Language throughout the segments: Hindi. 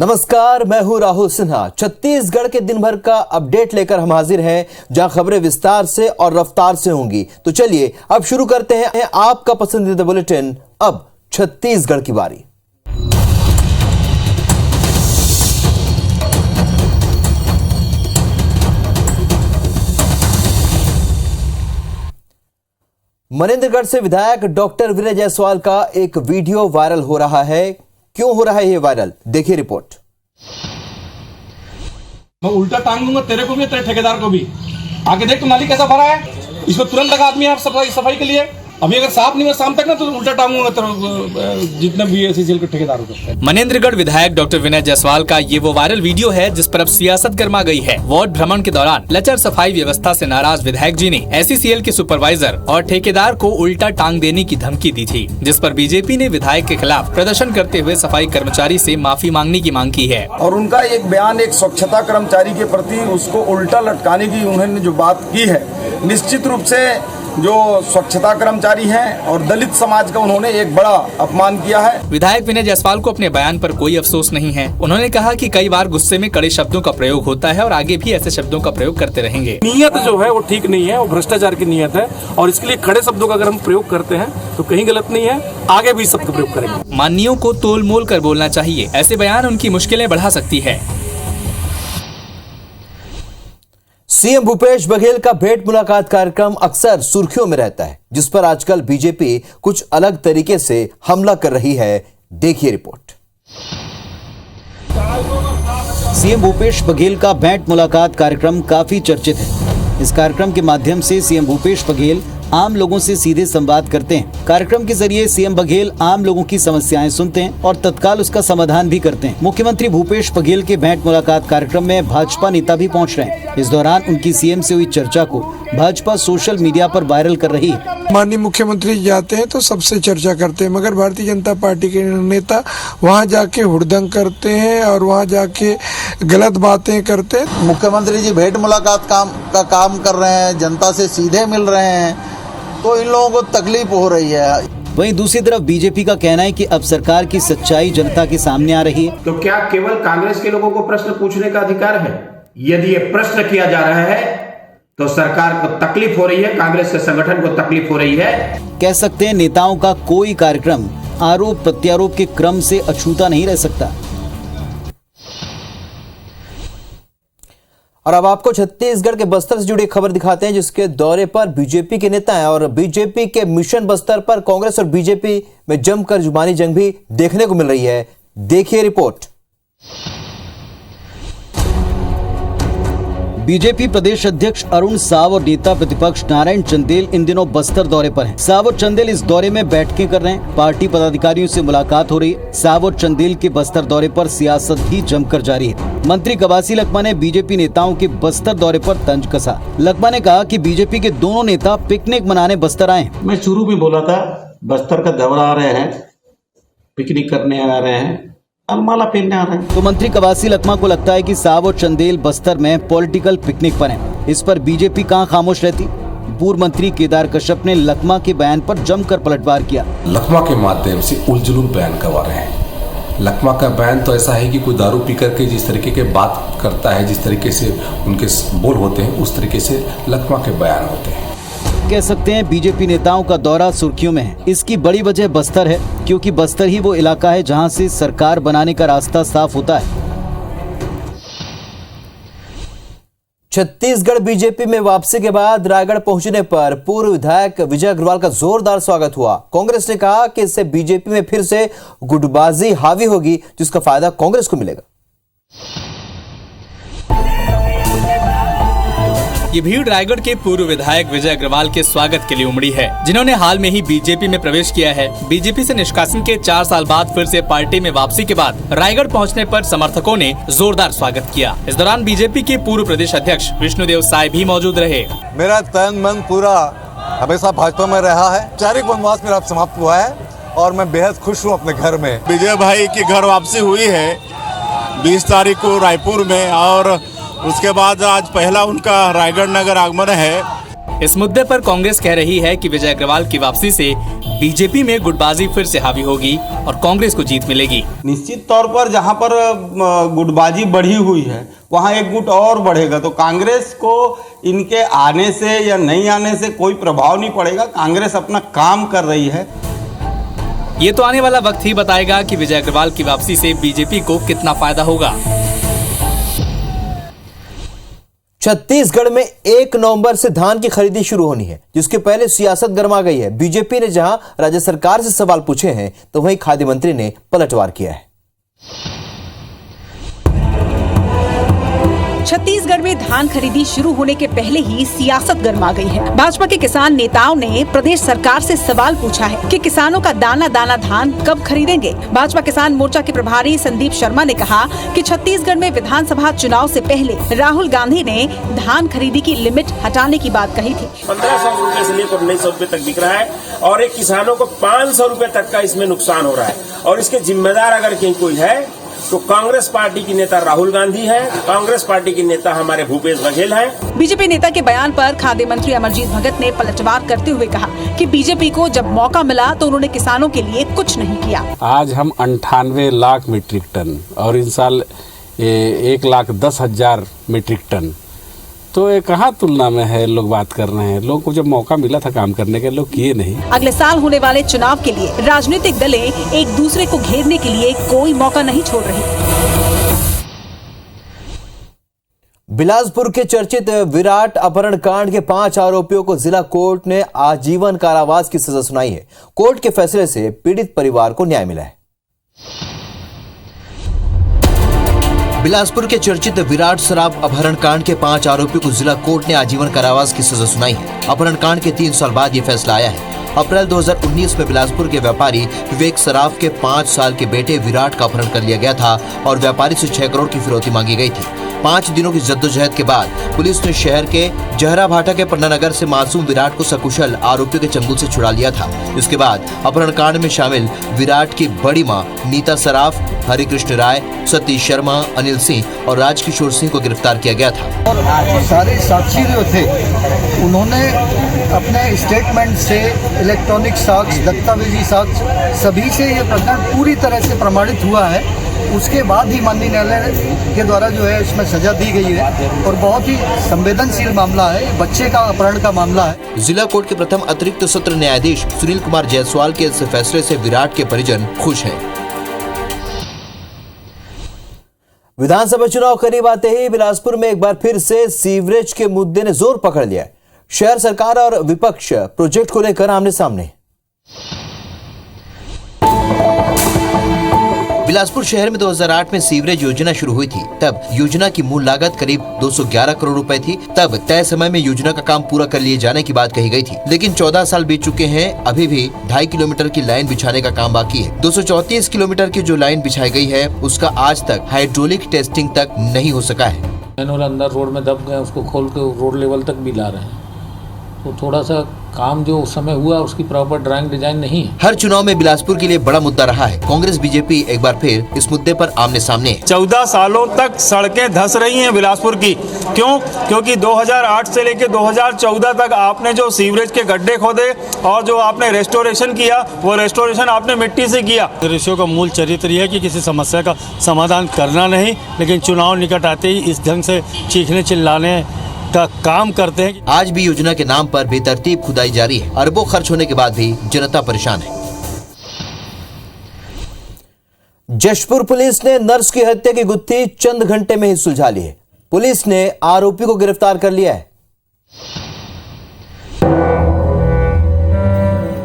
नमस्कार, मैं हूं राहुल सिन्हा। छत्तीसगढ़ के दिन भर का अपडेट लेकर हम हाजिर हैं, जहां खबरें विस्तार से और रफ्तार से होंगी। तो चलिए अब शुरू करते हैं आपका पसंदीदा बुलेटिन। अब छत्तीसगढ़ की बारी। मनेन्द्रगढ़ से विधायक डॉक्टर विनय जायसवाल का एक वीडियो वायरल हो रहा है। क्यों हो रहा है ये वायरल, देखिए रिपोर्ट। मैं उल्टा टांग दूंगा तेरे को भी, तेरे ठेकेदार को भी। आके देख तो नाली कैसा भरा है, इसमें तुरंत लगा आदमी सफाई के लिए। अभी अगर साफ नहीं हुआ शाम तक ना तो उल्टा टांगूंगा जितने भी एससीसीएल के ठेकेदार होते हैं। मनेन्द्रगढ़ विधायक डॉक्टर विनय जायसवाल का ये वो वायरल वीडियो है जिस पर अब सियासत गर्मा गई है। वार्ड भ्रमण के दौरान लचर सफाई व्यवस्था से नाराज विधायक जी ने एससीसीएल के सुपरवाइजर और ठेकेदार को उल्टा टांग देने की धमकी दी थी, जिस पर बीजेपी ने विधायक के खिलाफ प्रदर्शन करते हुए सफाई कर्मचारी से माफी मांगने की मांग की है। और उनका एक बयान एक स्वच्छता कर्मचारी के प्रति उसको उल्टा लटकाने की उन्होंने जो बात की है, निश्चित रूप से जो स्वच्छता कर्मचारी हैं और दलित समाज का उन्होंने एक बड़ा अपमान किया है। विधायक विनय जायसवाल को अपने बयान पर कोई अफसोस नहीं है। उन्होंने कहा कि कई बार गुस्से में कड़े शब्दों का प्रयोग होता है और आगे भी ऐसे शब्दों का प्रयोग करते रहेंगे। नीयत जो है वो ठीक नहीं है, वो भ्रष्टाचार की नीयत है और इसके लिए खड़े शब्दों का अगर हम प्रयोग करते हैं तो कहीं गलत नहीं है, आगे भी शब्द प्रयोग करेंगे। माननीयों को तोल मोल कर बोलना चाहिए, ऐसे बयान उनकी मुश्किलें बढ़ा सकती है। सीएम भूपेश बघेल का भेंट मुलाकात कार्यक्रम अक्सर सुर्खियों में रहता है, जिस पर आजकल बीजेपी कुछ अलग तरीके से हमला कर रही है। देखिए रिपोर्ट। सीएम भूपेश बघेल का भेंट मुलाकात कार्यक्रम काफी चर्चित है। इस कार्यक्रम के माध्यम से सीएम भूपेश बघेल आम लोगों से सीधे संवाद करते हैं। कार्यक्रम के जरिए सीएम बघेल आम लोगों की समस्याएं सुनते हैं और तत्काल उसका समाधान भी करते हैं। मुख्यमंत्री भूपेश बघेल के भेंट मुलाकात कार्यक्रम में भाजपा नेता भी पहुंच रहे हैं। इस दौरान उनकी सीएम से हुई चर्चा को भाजपा सोशल मीडिया पर वायरल कर रही है। माननीय मुख्यमंत्री जाते हैं तो सबसे चर्चा करते हैं, मगर भारतीय जनता पार्टी के नेता वहां जाके हुड़दंग करते हैं और वहां जाके गलत बातें करते हैं। मुख्यमंत्री जी भेंट मुलाकात का काम कर रहे हैं, जनता से सीधे मिल रहे हैं, तो इन लोगों को तकलीफ हो रही है। वहीं दूसरी तरफ बीजेपी का कहना है कि अब सरकार की सच्चाई जनता के सामने आ रही है। तो क्या केवल कांग्रेस के लोगों को प्रश्न पूछने का अधिकार है? यदि ये प्रश्न किया जा रहा है तो सरकार को तकलीफ हो रही है, कांग्रेस के संगठन को तकलीफ हो रही है। कह सकते हैं नेताओं का कोई कार्यक्रम आरोप प्रत्यारोप के क्रम से अछूता नहीं रह सकता। और अब आपको छत्तीसगढ़ के बस्तर से जुड़ी खबर दिखाते हैं, जिसके दौरे पर बीजेपी के नेता हैं और बीजेपी के मिशन बस्तर पर कांग्रेस और बीजेपी में जमकर जुबानी जंग भी देखने को मिल रही है। देखिए रिपोर्ट। बीजेपी प्रदेश अध्यक्ष अरुण साव और नेता प्रतिपक्ष नारायण चंदेल इन दिनों बस्तर दौरे पर हैं। साव और चंदेल इस दौरे में बैठकें कर रहे हैं। पार्टी पदाधिकारियों से मुलाकात हो रही है। साव और चंदेल के बस्तर दौरे पर सियासत भी जमकर जारी है। मंत्री कवासी लखमा ने बीजेपी नेताओं के बस्तर दौरे पर तंज कसा। लखमा ने कहा कि बीजेपी के दोनों नेता पिकनिक मनाने बस्तर आए। मैं शुरू में बोला था बस्तर का दौरा आ रहे हैं, पिकनिक करने आ रहे हैं, माला पहनने आ रहे हैं। तो मंत्री कवासी लखमा को लगता है कि साव और चंदेल बस्तर में पॉलिटिकल पिकनिक पर हैं। इस पर बीजेपी कहां खामोश रहती। पूर्व मंत्री केदार कश्यप ने लखमा के बयान पर जमकर पलटवार किया। लखमा के माध्यम से उलझुल बयान करवा रहे हैं। लखमा का बयान तो ऐसा है कि कोई दारू पी करके जिस तरीके के बात करता है, जिस तरीके से उनके बोल होते हैं, उस तरीके से लखमा के बयान होते हैं। कह सकते हैं बीजेपी नेताओं का दौरा सुर्खियों में है। इसकी बड़ी वजह बस्तर है, क्योंकि बस्तर ही वो इलाका है जहां से सरकार बनाने का रास्ता साफ होता है। छत्तीसगढ़ बीजेपी में वापसी के बाद रायगढ़ पहुंचने पर पूर्व विधायक विजय अग्रवाल का जोरदार स्वागत हुआ। कांग्रेस ने कहा कि इससे बीजेपी में फिर से गुटबाजी हावी होगी, जिसका फायदा कांग्रेस को मिलेगा। ये भीड़ रायगढ़ के पूर्व विधायक विजय अग्रवाल के स्वागत के लिए उमड़ी है, जिन्होंने हाल में ही बीजेपी में प्रवेश किया है। बीजेपी से निष्कासन के 4 साल बाद फिर से पार्टी में वापसी के बाद रायगढ़ पहुंचने पर समर्थकों ने जोरदार स्वागत किया। इस दौरान बीजेपी के पूर्व प्रदेश अध्यक्ष विष्णुदेव साय भी मौजूद रहे। मेरा तन मन पूरा हमेशा भाजपा में रहा है। औपचारिक वनवास मेरा समाप्त हुआ है और मैं बेहद खुश हूँ अपने घर में। विजय भाई की घर वापसी हुई है 20 तारीख को रायपुर में, और उसके बाद आज पहला उनका रायगढ़ नगर आगमन है। इस मुद्दे पर कांग्रेस कह रही है कि विजय अग्रवाल की वापसी से बीजेपी में गुटबाजी फिर से हावी होगी और कांग्रेस को जीत मिलेगी। निश्चित तौर पर जहां पर गुटबाजी बढ़ी हुई है वहां एक गुट और बढ़ेगा, तो कांग्रेस को इनके आने से या नहीं आने से कोई प्रभाव नहीं पड़ेगा। कांग्रेस अपना काम कर रही है। ये तो आने वाला वक्त ही बताएगा कि विजय अग्रवाल की वापसी से बीजेपी को कितना फायदा होगा। छत्तीसगढ़ में 1 नवंबर से धान की खरीदी शुरू होनी है, जिसके पहले सियासत गर्मा गई है। बीजेपी ने जहां राज्य सरकार से सवाल पूछे हैं तो वहीं खाद्य मंत्री ने पलटवार किया है। छत्तीसगढ़ में धान खरीदी शुरू होने के पहले ही सियासत गर्मा गई है। भाजपा के किसान नेताओं ने प्रदेश सरकार से सवाल पूछा है कि किसानों का दाना दाना धान कब खरीदेंगे। भाजपा किसान मोर्चा के प्रभारी संदीप शर्मा ने कहा कि छत्तीसगढ़ में विधानसभा चुनाव से पहले राहुल गांधी ने धान खरीदी की लिमिट हटाने की बात कही थी। 1500 रुपए से लेकर 1900 रुपए तक बिक रहा है और एक किसानों को 500 रुपए तक का इसमें नुकसान हो रहा है और इसके जिम्मेदार अगर कोई है तो कांग्रेस पार्टी की नेता राहुल गांधी है, कांग्रेस पार्टी की नेता हमारे भूपेश बघेल हैं। बीजेपी नेता के बयान पर खाद्य मंत्री अमरजीत भगत ने पलटवार करते हुए कहा कि बीजेपी को जब मौका मिला तो उन्होंने किसानों के लिए कुछ नहीं किया। आज हम 98 लाख मीट्रिक टन और इस साल 1,10,000 मीट्रिक टन, तो ये कहाँ तुलना में है। लोग बात कर रहे हैं, लोगों को जब मौका मिला था काम करने के, लोग किए नहीं। अगले साल होने वाले चुनाव के लिए राजनीतिक दलें एक दूसरे को घेरने के लिए कोई मौका नहीं छोड़ रही। बिलासपुर के चर्चित विराट अपहरण कांड के 5 आरोपियों को जिला कोर्ट ने आजीवन कारावास की सजा सुनाई है। कोर्ट के फैसले से पीड़ित परिवार को न्याय मिला है। बिलासपुर के चर्चित विराट शराब अपहरण कांड के 5 आरोपियों को जिला कोर्ट ने आजीवन कारावास की सजा सुनाई है। अपहरण कांड के 3 साल बाद ये फैसला आया है। अप्रैल 2019 में बिलासपुर के व्यापारी विवेक सराफ के 5 साल के बेटे विराट का अपहरण कर लिया गया था और व्यापारी से 6 करोड़ की फिरौती मांगी गई थी। 5 दिनों की जद्दोजहद के बाद पुलिस ने शहर के जहरा भाटा के पन्ना नगर से मासूम विराट को सकुशल आरोपियों के चंगुल से छुड़ा लिया था। इसके बाद अपहरण कांड में शामिल विराट की बड़ी मां नीता सराफ, हरिकृष्ण राय, सतीश शर्मा, अनिल सिंह और राजकिशोर सिंह को गिरफ्तार किया गया था। और सारे साक्षी जो थे उन्होंने अपने स्टेटमेंट से, इलेक्ट्रॉनिक साक्ष्य, दस्तावेजी साक्ष्य सभी से ये प्रकरण पूरी तरह से प्रमाणित हुआ है। उसके बाद ही माननीय न्यायालय के द्वारा जो है इसमें सजा दी गई है और बहुत ही संवेदनशील मामला है, बच्चे का अपहरण का मामला है। जिला कोर्ट के प्रथम अतिरिक्त सत्र न्यायाधीश सुनील कुमार जायसवाल के इस फैसले से विराट के परिजन खुश हैं। विधानसभा चुनाव करीब आते ही बिलासपुर में एक बार फिर से सीवरेज के मुद्दे ने जोर पकड़ लिया है। शहर सरकार और विपक्ष प्रोजेक्ट को लेकर आमने सामने। बिलासपुर शहर में 2008 में सीवरेज योजना शुरू हुई थी। तब योजना की मूल लागत करीब 211 करोड़ रुपए थी। तब तय समय में योजना का काम पूरा कर लिए जाने की बात कही गई थी, लेकिन 14 साल बीत चुके हैं, अभी भी 2.5 किलोमीटर की लाइन बिछाने का काम बाकी है। 234 किलोमीटर की जो लाइन बिछाई गई है उसका आज तक हाइड्रोलिक टेस्टिंग तक नहीं हो सका है। अंदर रोड में दब गए, उसको खोल के रोड लेवल तक भी ला रहे हैं, तो थोड़ा सा काम जो उस समय हुआ उसकी प्रॉपर ड्राइंग डिजाइन नहीं है। हर चुनाव में बिलासपुर के लिए बड़ा मुद्दा रहा है। कांग्रेस बीजेपी एक बार फिर इस मुद्दे पर आमने सामने है। 14 सालों तक सड़कें धंस रही हैं बिलासपुर की। क्यों? क्योंकि 2008 से लेकर 2014 तक आपने जो सीवरेज के गड्ढे खोदे और जो आपने रेस्टोरेशन किया, वो रेस्टोरेशन आपने मिट्टी से किया। ऋषियों का मूल चरित्र यह है कि किसी समस्या का समाधान करना नहीं, लेकिन चुनाव निकट आते ही इस ढंग से चीखने चिल्लाने का काम करते हैं। आज भी योजना के नाम पर बेतरतीब खुदाई जारी है। अरबों खर्च होने के बाद भी जनता परेशान है। जशपुर पुलिस ने नर्स की हत्या की गुत्थी चंद घंटे में ही सुलझा ली है। पुलिस ने आरोपी को गिरफ्तार कर लिया है।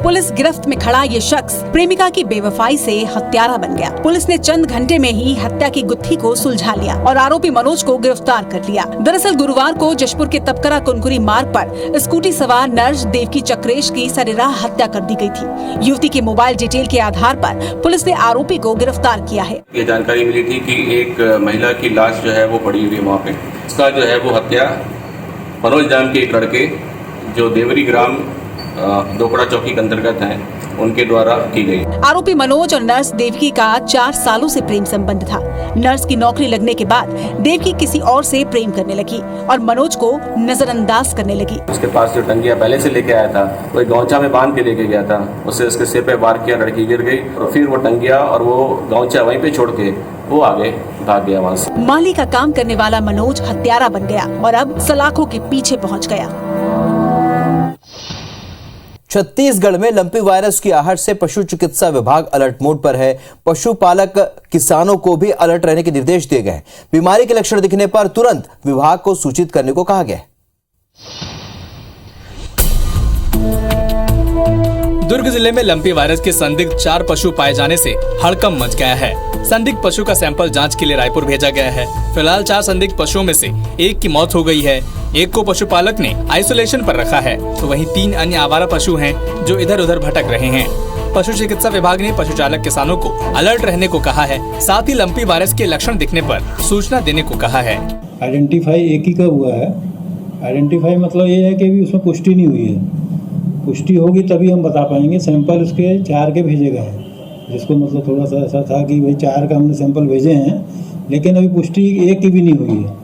पुलिस गिरफ्त में खड़ा ये शख्स प्रेमिका की बेवफाई से हत्यारा बन गया। पुलिस ने चंद घंटे में ही हत्या की गुत्थी को सुलझा लिया और आरोपी मनोज को गिरफ्तार कर लिया। दरअसल गुरुवार को जशपुर के तपकरा कुनकुरी मार्ग पर स्कूटी सवार नर्स देवकी चक्रेश की सरेराह हत्या कर दी गई थी। युवती के मोबाइल डिटेल के आधार पर पुलिस ने आरोपी को गिरफ्तार किया है। ये जानकारी मिली थी कि एक महिला की लाश जो है वो पड़ी हुई है वहाँ पे। उसका जो है वो हत्या मनोज नाम के एक लड़के जो देवरी ग्राम दोपड़ा चौकी के अंतर्गत हैं उनके द्वारा की गई। आरोपी मनोज और नर्स देवकी का 4 सालों से प्रेम संबंध था। नर्स की नौकरी लगने के बाद देवकी किसी और से प्रेम करने लगी और मनोज को नजरअंदाज करने लगी। उसके पास जो टंगिया पहले से लेके आया था वो एक गौचा में बांध के लेके गया था। उससे उसके सिर पे वार किया, लड़की गिर गई और फिर वो टंगिया और वो गौचा वहीं पे छोड़ के वो आगे भाग गया वहाँ से। माली का काम करने वाला मनोज हत्यारा बन गया और अब सलाखों के पीछे पहुँच गया। छत्तीसगढ़ में लंपी वायरस की आहट से पशु चिकित्सा विभाग अलर्ट मोड पर है। पशुपालक किसानों को भी अलर्ट रहने के निर्देश दिए गए हैं। बीमारी के लक्षण दिखने पर तुरंत विभाग को सूचित करने को कहा गया है। दुर्ग जिले में लंपी वायरस के संदिग्ध 4 पशु पाए जाने से हड़कंप मच गया है। संदिग्ध पशु का सैंपल जांच के लिए रायपुर भेजा गया है। फिलहाल 4 संदिग्ध पशुओं में से एक की मौत हो गई है। एक को पशुपालक ने आइसोलेशन पर रखा है, तो वहीं 3 अन्य आवारा पशु हैं जो इधर उधर भटक रहे हैं। पशु चिकित्सा विभाग ने पशुचालक किसानों को अलर्ट रहने को कहा है। साथ ही लंपी वायरस के लक्षण दिखने पर सूचना देने को कहा है। आइडेंटिफाई एक ही का हुआ है। आइडेंटिफाई मतलब ये है कि अभी उसमें पुष्टि नहीं हुई है। पुष्टि होगी तभी हम बता पाएंगे। सैंपल उसके 4 के भेजे गए हैं, जिसको मतलब थोड़ा सा ऐसा था कि भाई 4 का हमने सैंपल भेजे हैं, लेकिन अभी पुष्टि एक की भी नहीं हुई है।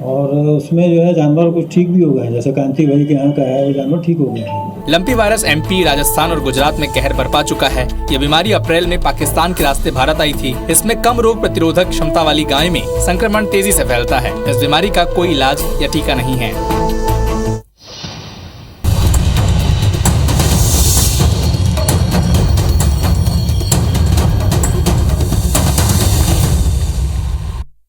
और उसमें जो है जानवर कुछ ठीक भी हो गया है, जैसे कांति भाई के यहाँ का है वो जानवर ठीक हो गया है। लंपी वायरस एमपी, राजस्थान और गुजरात में कहर बरपा चुका है। ये बीमारी अप्रैल में पाकिस्तान के रास्ते भारत आई थी। इसमें कम रोग प्रतिरोधक क्षमता वाली गाय में संक्रमण तेजी से फैलता है। इस बीमारी का कोई इलाज या टीका नहीं है।